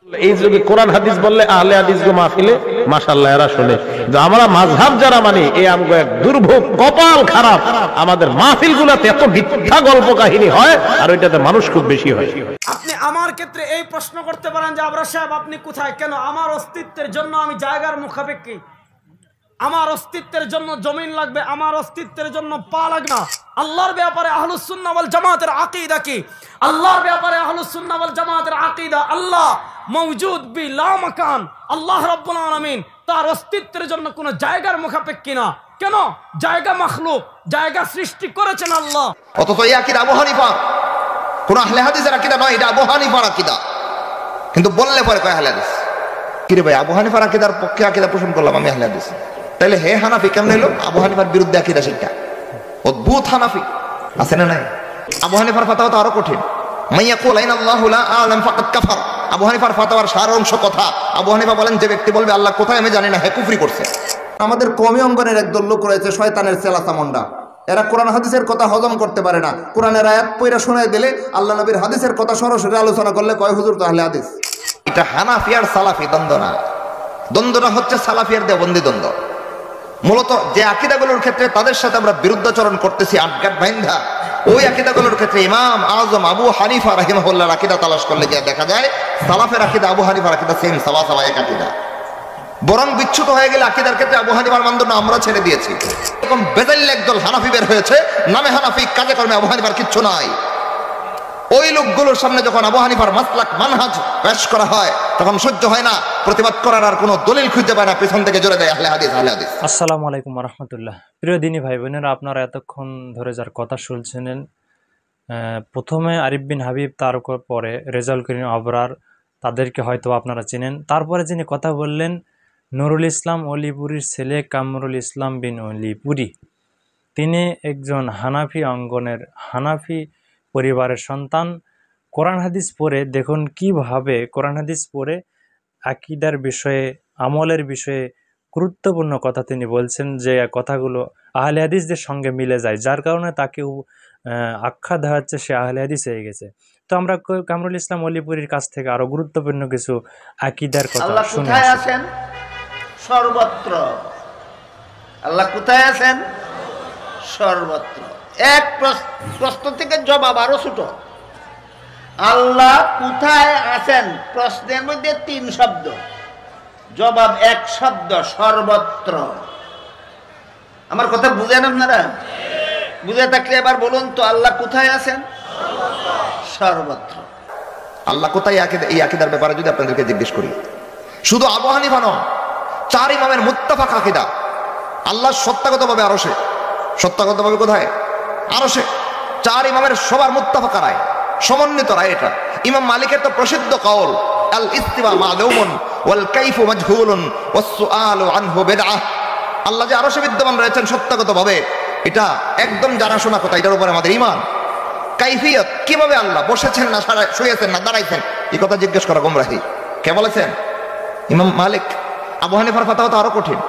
এই যুগে কোরআন হাদিস বললে আহলে হাদিস গো মাহফিলে মাশাআল্লাহ এরা শুনে, যে আমরা মাযহাব যারা মানি এই আমগো এক দুর্ভোগ, কপাল খারাপ, আমাদের মাহফিলগুলোতে এত মিথ্যা গল্প কাহিনী হয় আর ওইটাতে মানুষ খুব বেশি হয়। আপনি আমার ক্ষেত্রে এই প্রশ্ন করতে পারেন যে আবরার সাহেব আপনি কোথায়, কেন? আমার অস্তিত্বের জন্য আমি জায়গার মুখাপেক্ষী, আমার অস্তিত্বের জন্য জমিন লাগবে, আমার অস্তিত্বের জন্য পা লাগবে না। আল্লাহর ব্যাপারে আহলুস সুন্নাহ ওয়াল জামাতের আকীদা কি? আল্লাহর ব্যাপারে আহলুস সুন্নাহ ওয়াল জামাতের আকীদা আল্লাহ মওজুদ বিলা মাকান, আল্লাহ রাব্বুল আলামিন তার অস্তিত্বের জন্য কোনো জায়গার মুখাপেক্ষী না। কেন? জায়গা মাখলুক, জায়গা সৃষ্টি করেছেন আল্লাহ। অথচ এই আকীদা আবু হানিফা কোন আহলে হাদিসের আকীদা নয়, এটা আবু হানিফার আকীদা। কিন্তু বললে পরে কয় আহলে হাদিস। কি রে ভাই, আবু হানিফার আকীদার পক্ষে আকীদা পোষণ করলাম আমি আহলে হাদিস, তাইলে হে হানাফি কেমন হলো? আবু হানিফার বিরুদ্ধে আকীদা শিক্ষা, অদ্ভুত হানাফি আছে না নাই? আবু হানিফার ফাতাওয়া তো আরো কঠিন। মাইয়াকুল আইনাল্লাহু লা আ'লাম ফাকাদ কাফার। আবু হানিফার ফাতাওয়ার সার অংশ কথা। আবু হানিফা বলেন, যে ব্যক্তি বলবে আল্লাহ কোথায় আমি জানি না, হে কুফরি করছে। আমাদের কওমি অঙ্গনের একদল লোক রয়েছে শয়তানের চেলাচামুন্ডা, এরা কোরআন হাদিসের কথা হজম করতে পারে না। কোরআনের আয়াত পয়রা শোনায় দিলে আল্লাহ নবীর হাদিসের কথা সরাসরি আলোচনা করলে কয় হুজুর তো আহলে হাদিস। এটা হানাফি আর সালাফি দ্বন্দ্ব না, দ্বন্দ্বটা হচ্ছে সালাফি আর দেওবন্দি দ্বন্দ্ব। মূলত যে আকীদাগুলোর ক্ষেত্রে তাদের সাথে আমরা বিরুদ্ধাচরণ করতেছি আটঘাট বাইন্ধা, ওই আকীদাগুলোর ক্ষেত্রে ইমাম আযম আবু হানিফা রাহিমাহুল্লাহর আকীদা তালাশ করলে গিয়ে দেখা যায় সালাফের আকীদা আবু হানিফার আকীদা সেম, সাওয়া সাওয়া এক আকীদা। বরং বিচ্যুত হয়ে গেলে আকীদার ক্ষেত্রে আবু হানিফার মানদণ্ড আমরা ছেড়ে দিয়েছি। এরকম বেজাইল একদল হানাফি বের হয়েছে, নামে হানাফি, কাজে কর্মে আবু হানিফার কিচ্ছু নাই। ওই লোকগুলোর সামনে যখন আবু হানিফার মাসলাক মানহাজ পেশ করা হয় তখন সহ্য হয় না, প্রতিবাদ করার আর কোনো দলিল খুঁজে পায় না, পেছন থেকে জোরে দেয় আহলে হাদিস আহলে হাদিস। আসসালামু আলাইকুম ওয়া রাহমাতুল্লাহ। প্রিয় দিনী ভাই বোনেরা, আপনারা এতক্ষণ ধরে যার কথা শুনছিলেন, প্রথমে আরিফ বিন হাবিব, তারপরে রেজাউল করিম আবরার, তাদেরকে হয়তো আপনারা চেনেন। তারপরে যিনি কথা বললেন নুরুল ইসলাম অলিপুরীর ছেলে কামরুল ইসলাম বিন অলিপুরী, তিনি একজন হানাফি অঙ্গনের, হানাফি পরিবারের সন্তান। কোরআন হাদিস পড়ে দেখুন কিভাবে কোরআন হাদিস পড়ে আকীদার বিষয়ে, আমলের বিষয়ে গুরুত্বপূর্ণ কথা তিনি বলছেন, যে কথাগুলো আহলে হাদিসদের সঙ্গে মিলে যায়, যার কারণে তাকে আখ্যা দেওয়া হচ্ছে সে আহলে হাদিস হয়ে গেছে। তো আমরা কামরুল ইসলাম অলিপুরীর কাছ থেকে আরো গুরুত্বপূর্ণ কিছু আকীদার কথা শুনে। আল্লাহ কোথায় আছেন? সর্বত্র। আল্লাহ কোথায় আছেন? সর্বত্র। এক প্রশ্ন থেকে জবাব আরো ছোট। আল্লাহ কোথায় আছেন প্রশ্নের মধ্যে 3 শব্দ, জবাব 1 শব্দ, সর্বত্র। আমার কথা বুঝেন আপনারা? বুঝে থাকলে এবার বলুন তো, আল্লাহ কোথায় আছেন? সর্বত্র। আল্লাহ কোথায়, এই আকীদার ব্যাপারে যদি আপনাদেরকে জিজ্ঞেস করি, শুধু আবু হানিফা নয়, 4 ইমামের মুত্তাফাক আকীদা, আল্লাহ সত্তাগতভাবে আরশে। সত্তাগতভাবে কোথায়? আরশে। 4 ইমামের সবার মুত্তাফাক রায়, সমন্বিত রায় এটা। ইমাম মালিকের তো প্রসিদ্ধ কওল, আল ইস্তিওয়া মালুমুন ওয়াল কাইফু মাজহুলুন ওয়াস সুআলু আনহু বিদআহ। আল্লাহ যে আরশে বিদ্যমান রয়েছেন সত্তাগতভাবে, এটা একদম জানাশোনা কথা, এটার উপরে আমাদের ঈমান। কাইফিয়ত, কিভাবে আল্লাহ বসেছেন না শুয়েছেন না দাঁড়াইছেন, এই কথা জিজ্ঞেস করা গোমরাহি। কে বলেছেন? ইমাম মালিক। আবু হানিফার ফাতাওয়া তো আরো কঠিন।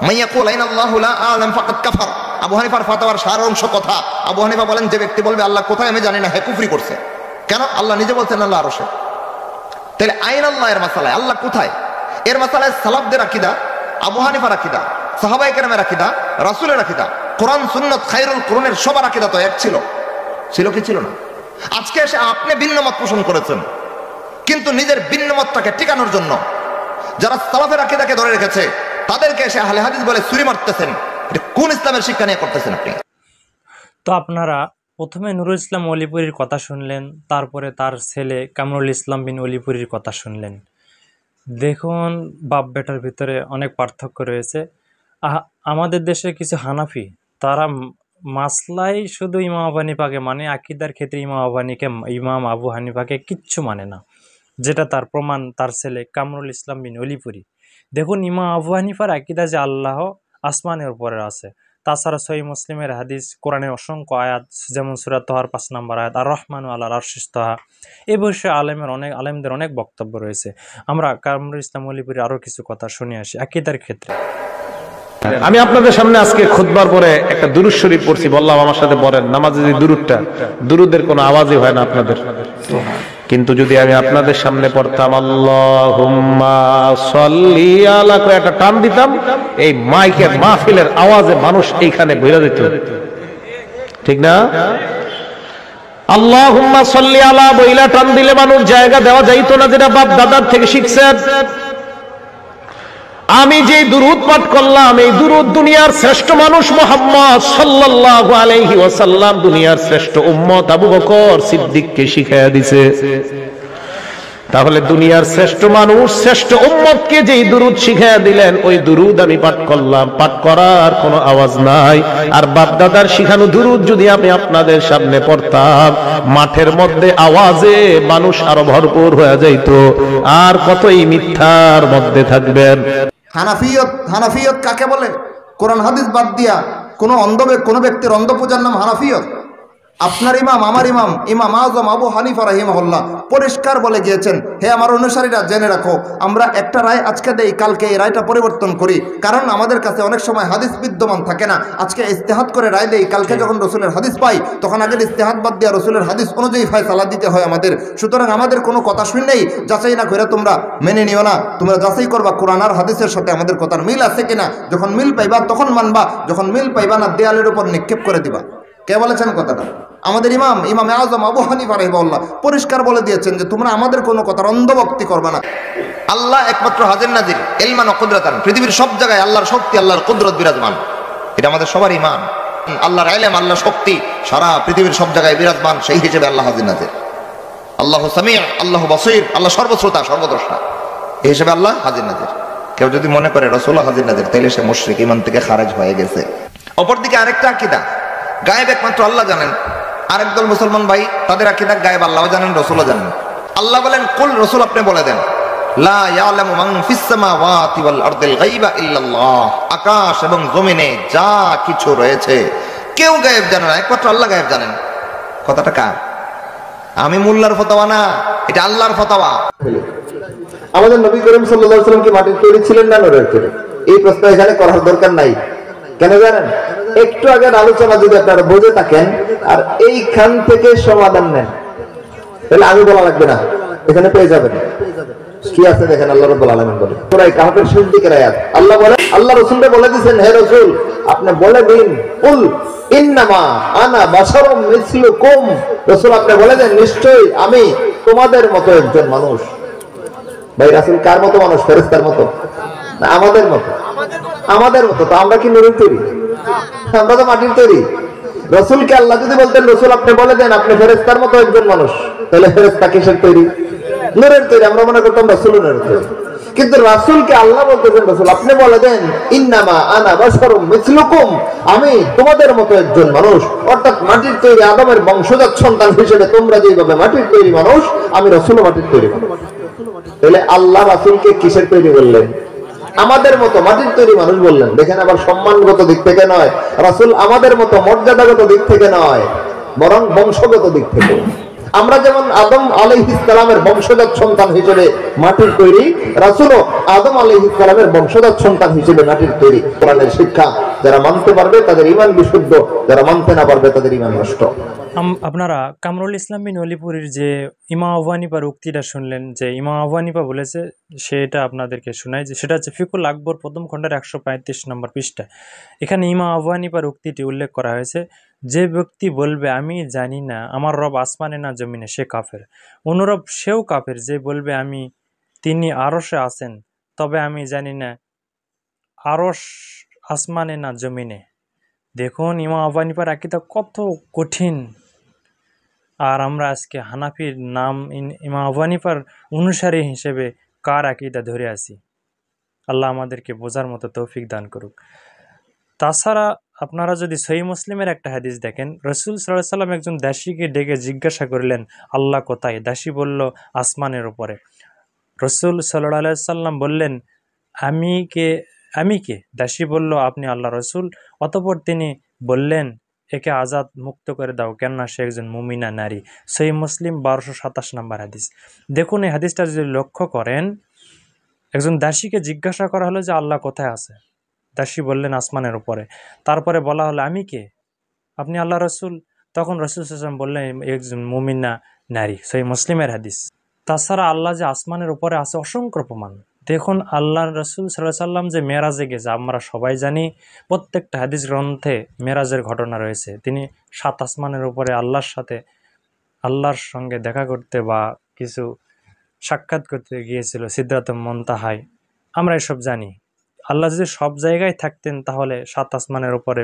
মাইয়াকুল আইনাল্লাহু লা আ'লাম ফাকাদ কাফার। আবু হানিফার ফাতাওয়ার সার অংশ কথা। আবু হানিফা বলেন, যে ব্যক্তি বলবে আল্লাহ কোথায় আমি জানি না, হে কুফরি করছে। কেন? আল্লাহ নিজে বলছেন আল্লাহ আরশে। তাহলে আইনাল্লাহ এর মাসালায় আল্লাহ কোথায়, এর মাসালায় সালাফদের আকীদা, আবু হানিফার আকীদা, সাহাবায়ে কেরামের আকীদা, রাসূলের আকীদা, কোরআন সুন্নাত খায়রুল কুরুনের সবার আকীদা তো এক ছিল। ছিল কি ছিল না? আজকে এসে আপনি ভিন্ন মত পোষণ করেছেন, কিন্তু নিজের ভিন্ন মতটাকে টিকানোর জন্য যারা সালাফের আকীদাকে ধরে রেখেছে তাদেরকে এসে আহলে হাদিস বলে ছুরি মারতেছেন। এটা কোন ইসলামের শিক্ষা নিয়ে করতেছেন আপনি? তো আপনারা প্রথমে নুরুল ইসলাম অলিপুরীর কথা শুনলেন, তারপরে তার ছেলে কামরুল ইসলাম বিন অলিপুরীর কথা শুনলেন। দেখুন বাপ বেটার ভিতরে অনেক পার্থক্য রয়েছে। আমাদের দেশে কিছু হানাফি, তারা মাসলাই শুধু ইমাম আবু হানিফাকে মানে, আকীদার ক্ষেত্রে ইমাম আবু হানিফাকে কিচ্ছু মানে না, যেটা তার প্রমাণ তার ছেলে কামরুল ইসলাম বিন অলিপুরী। দেখুন ইমাম আবু হানিফার আকীদা যে আল্লাহ আসমানের উপরে আছে, তাছাড়া সহিহ মুসলিমের হাদিস, কোরআনের অসংখ্য আয়াত, যেমন সূরা তাহার 5 নম্বর আয়াত, আর রহমানু আলাল আরশিস তাহা, এই বিষয়ে আলেমদের অনেক বক্তব্য রয়েছে। আমরা কামরুল ইসলাম অলিপুরী আরো কিছু কথা শুনে আসি আকীদার ক্ষেত্রে। আমি আপনাদের সামনে আজকে খুতবার পরে একটা দুরূদ শরীফ পড়ছি, বললাম আমার সাথে পড়েন। নামাজে যে দুরূদটা, দুরূদের কোনো আওয়াজই হয় না আপনাদের, কিন্তু যদি আমি আপনাদের সামনে পড়তাম আল্লাহুম্মা সাল্লি আলা করে একটা টান দিতাম, এই মাইকের মাহফিলের আওয়াজে মানুষ এইখানে বইরা দিত, ঠিক না? আল্লাহুম্মা সাল্লি আলা বইলা টান দিলে মানুষ জায়গা দেওয়া যাইতো না, যেটা বাপ দাদার থেকে শিখছেন। আমি যে দুরূদ পাঠ করলাম, এই দুরূদ দুনিয়ার শ্রেষ্ঠ মানুষ মুহাম্মদ সাল্লাল্লাহু আলাইহি ওয়াসাল্লাম দুনিয়ার শ্রেষ্ঠ উম্মত আবু বকর সিদ্দিককে শিখায়া দিছে। তাহলে দুনিয়ার শ্রেষ্ঠ মানুষ শ্রেষ্ঠ উম্মতকে যেই দুরূদ শিখায়া দিলেন, ওই দুরূদ আমি পাঠ করলাম, পাঠ করার কোনো আওয়াজ নাই। আর বাপ দাদার শিখানো দুরূদ যদি আমি আপনাদের সামনে পড়তাম, মাঠের মধ্যে আওয়াজে মানুষ আরো ভরপুর হয়ে যাইত, আর কতই মিথ্যার মধ্যে থাকবেন। হানাফিয়ত কাকে বলে? কোরআন হাদিস বাদ দিয়া কোনো ব্যক্তির অন্ধ পূজার নাম হানাফিয়ত। আপনার ইমাম, আমার ইমাম, ইমাম আজম আবু হানিফা রাহিমাহুল্লাহ পরিষ্কার বলে গিয়েছেন, হে আমার অনুসারীরা জেনে রাখো, আমরা একটা রায় আজকে দেই, কালকে এই রায়টা পরিবর্তন করি, কারণ আমাদের কাছে অনেক সময় হাদিস বিদ্যমান থাকে না। আজকে ইস্তেহাদ করে রায় দেই, কালকে যখন রসুলের হাদিস পাই তখন আগের ইস্তেহাদ বাদ দিয়া রসুলের হাদিস অনুযায়ী ফয়সালা দিতে হয় আমাদের। সুতরাং আমাদের কোনো কথা শুনলেই যাচাই না করে তোমরা মেনে নিও না, তোমরা যাচাই করবা কোরআন আর হাদিসের সাথে আমাদের কথার মিল আছে কিনা। যখন মিল পাইবা তখন মানবা, যখন মিল পাইবা না দেয়ালের উপর নিক্ষেপ করে দিবা। কে বলেছেন কথাটা? আমাদের ইমাম আজম আবু হানিফা রাহিমাহুল্লাহ পরিষ্কার বলে দিয়েছেন যে তোমরা আমাদের কোনো কথার অন্ধভক্তি করবে না। আল্লাহ একমাত্র হাজির নাজির, ইলমান ও কুদরতান। পৃথিবীর সব জায়গায় আল্লাহর শক্তি, আল্লাহর কুদরত বিরাজমান, এটা আমাদের সবার ঈমান। আল্লাহর ইলম, আল্লাহর শক্তি সারা পৃথিবীর সব জায়গায় বিরাজমান, সেই হিসেবে আল্লাহ হাজির নাজির। আল্লাহু সামিউ, আল্লাহু বাসীর, আল্লাহ সর্বশ্রোতা সর্বদ্রষ্টা, এই হিসেবে আল্লাহ হাজির নাজির। কেউ যদি মনে করে রাসূলুল্লাহ হাজির নাজির, তাইলে সে মুশরিক, ঈমান থেকে খারেজ হয়ে গেছে। অপরদিকে আরেকটা আকীদা, গায়েব একমাত্র আল্লাহ জানেন। আরেক দল মুসলমান ভাই, তাদের আকীদা গায়েব আল্লাহ জানেন, রাসূলও জানেন। আল্লাহ বলেন, কুল, রাসূল আপনি বলে দেন, লা ইয়ালামু মান ফিস সামাওয়াতি ওয়াল আরদিল গায়বা ইল্লাল্লাহ, আকাশ এবং জমিনে যা কিছু রয়েছে কেউ গায়েব জানে না, একমাত্র আল্লাহ গায়েব জানেন। কথাটা কার? আমি মোল্লার ফতোয়া না, এটা আল্লাহর ফতোয়া। আমাদের নবী করিম সাল্লাল্লাহু আলাইহি ওয়াসাল্লাম কি মাটির তৈরি ছিলেন না নরের তৈরি? এই প্রশ্ন এখানে করার দরকার নাই। কেন জানেন? একটু আগের আলোচনা যদি আপনারা বুঝে থাকেন আর এইখান থেকে সমাধান নেন, তাহলে আমি বলা লাগবে না, এখানে পেয়ে যাবেন। কি আছে দেখেন, আল্লাহ রাব্বুল আলামিন বলে সূরা কাহফের শেষ দিকের আয়াত, আল্লাহ বলে, আল্লাহ রাসূলকে বলে দিয়েছেন, হে রাসূল আপনি বলে দিন, কুল ইন্নামা আনা বাশারুম মিসলুকুম, রাসূল আপনি বলে দেন নিশ্চয়ই আমি তোমাদের মতো একজন মানুষ। ভাই রাসূল কার মতো মানুষ? ফেরেশতার মতো না আমাদের মতো? আমাদের মতো। তো আমরা কি নূরের তৈরি? আমরা তো মাটির তৈরি। রাসূলকে আল্লাহ যদি বলতেন, রাসূল আপনি বলে দেন আপনি ফেরেশতার মতো একজন মানুষ, তাহলে ফেরেশতা কিসের তৈরি? নূরের তৈরি। আমরা মনে করতাম রাসূল নূরের তৈরি, কিন্তু রাসূলকে আল্লাহ বলতেছেন, রাসূল আপনি বলে দেন ইন্নামা আনা বাশারুম মিসলুকুম, আমি তোমাদের মতো একজন মানুষ, অর্থাৎ মাটির তৈরি আদমের বংশজাত সন্তান হিসেবে তোমরা যেভাবে মাটির তৈরি মানুষ, আমি রাসূলও মাটির তৈরি মানুষ। তাহলে আল্লাহ রাসূলকে কিসের তৈরি বললেন? আমাদের মতো মাটির তৈরি মানুষ বললেন। দেখেন, আবার সম্মানগত দিক থেকে নয়, রাসূল আমাদের মতো মর্যাদাগত দিক থেকে নয়, বরং বংশগত দিক থেকে। আমরা যেমন আদম আলাইহিস সালামের বংশজাত সন্তান হিসেবে মাটির তৈরি, রাসূলও আদম আলাইহিস সালামের বংশজাত সন্তান হিসেবে মাটির তৈরি। কোরআনের শিক্ষা যারা মানতে পারবে তাদের ঈমান বিশুদ্ধ, যারা মানতে না পারবে তাদের ঈমান নষ্ট। আপনারা কামরুল ইসলাম বিন অলিপুরীর যে ইমাম আবু হানিফার উক্তিটা শুনলেন, যে ইমাম আবু হানিফা বলেছে, সেটা আপনাদেরকে শোনাই। যে সেটা হচ্ছে ফিকুল আকবর প্রথম খণ্ডের 135 নম্বর পৃষ্ঠা। এখানে ইমাম আবু হানিফার উক্তিটি উল্লেখ করা হয়েছে, যে ব্যক্তি বলবে আমি জানি না আমার রব আসমানে না জমিনে, সে কাফের। অনুরূপ সেও কাফের যে বলবে তিনি আরশে আছেন, তবে আমি জানি না আরশ আসমানে না জমিনে। দেখুন ইমাম আবু হানিফার আকীদা কত কঠিন। আর আমরা আজকে হানাফির নাম ইমাম আবু হানিফার অনুসারী হিসেবে কার আকীদা ধরে আছি। আল্লাহ আমাদেরকে বোঝার মতো তৌফিক দান করুক। তাছাড়া আপনারা যদি সহিহ মুসলিমের একটা হাদিস দেখেন, রাসূল সাল্লাল্লাহু আলাইহি ওয়াসাল্লাম একজন দাসীকে ডেকে জিজ্ঞাসা করলেন, আল্লাহ কোথায়? দাসী বলল, আসমানের উপরে। রাসূল সাল্লাল্লাহু আলাইহি ওয়াসাল্লাম বললেন, আমি কে? দাসী বলল, আপনি আল্লাহ রাসূল। অতঃপর তিনি বললেন, একে আজাদ মুক্ত করে দাও, কেননা সে একজন মুমিনা নারী। সহিহ মুসলিম 1227 নম্বর হাদিস। দেখুন এই হাদিসটা যদি লক্ষ্য করেন, একজন দাসীকে জিজ্ঞাসা করা হলো যে আল্লাহ কোথায় আছে? দাসী বললেন আসমানের উপরে। তারপরে বলা হলো, আমি কে? আপনি আল্লাহ রাসূল। তখন রাসূল সাল্লাল্লাহু আলাইহি ওয়াসাল্লাম বললেন, একজন মুমিনা নারী, সহি মুসলিমের হাদিস। তাছাড়া আল্লাহ যে আসমানের উপরে আছে অসংখ্য প্রমাণ। দেখুন আল্লাহ রসুল সাল্লাল্লাহু আলাইহি সাল্লাম যে মেরাজে গেছে, আমরা সবাই জানি, প্রত্যেকটা হাদিস গ্রন্থে মেরাজের ঘটনা রয়েছে। তিনি 7 আসমানের উপরে আল্লাহর সঙ্গে দেখা করতে বা কিছু সাক্ষাৎ করতে গিয়েছিল সিদরাতুল মুনতাহায়। আমরা এসব জানি। আল্লাহ যদি সব জায়গায় থাকতেন তাহলে 7 আসমানের উপরে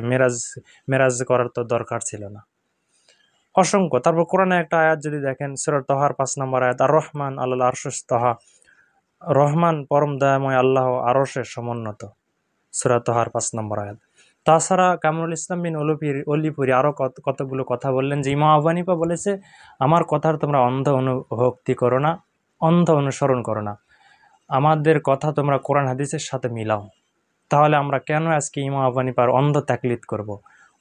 মেরাজ করার তো দরকার ছিল না। অসংখ্য। তারপর কোরআনে একটা আয়াত যদি দেখেন, সূরা তাহার 5 নম্বর আয়াত, আর রহমান আল্লাহ আরশেস তাহা, রহমান পরম দয়াময় আল্লাহ আরশে সমুন্নত, সূরা তাহার 5 নম্বর আয়াত। তাছাড়া কামরুল ইসলাম বিন অলিপুরি আরো কতগুলো কথা বললেন যে ইমাম আবু হানিফা বলেছে, আমার কথার তোমরা অন্ধ অনুভক্তি করো না, অন্ধ অনুসরণ করো না, আমাদের কথা তোমরা কোরআন হাদিসের সাথে মিলাও। তাহলে আমরা কেন আজকে ইমাম আবু হানিফার অন্ধ তাকলিদ করব?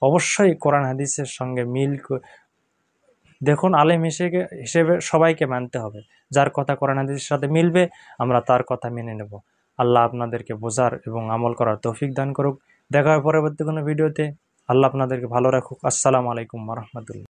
অবশ্যই কোরআন হাদিসের সঙ্গে দেখুন আলেম হিসেবে সবাইকে মানতে হবে। যার কথা কোরআন হাদিসের সাথে মিলবে আমরা তার কথা মেনে নেব। আল্লাহ আপনাদেরকে বোঝার এবং আমল করার তৌফিক দান করুক। দেখা হয় পরবর্তী কোনো ভিডিওতে। আল্লাহ আপনাদেরকে ভালো রাখুক। আসসালামু আলাইকুম ওয়া রাহমাতুল্লাহ।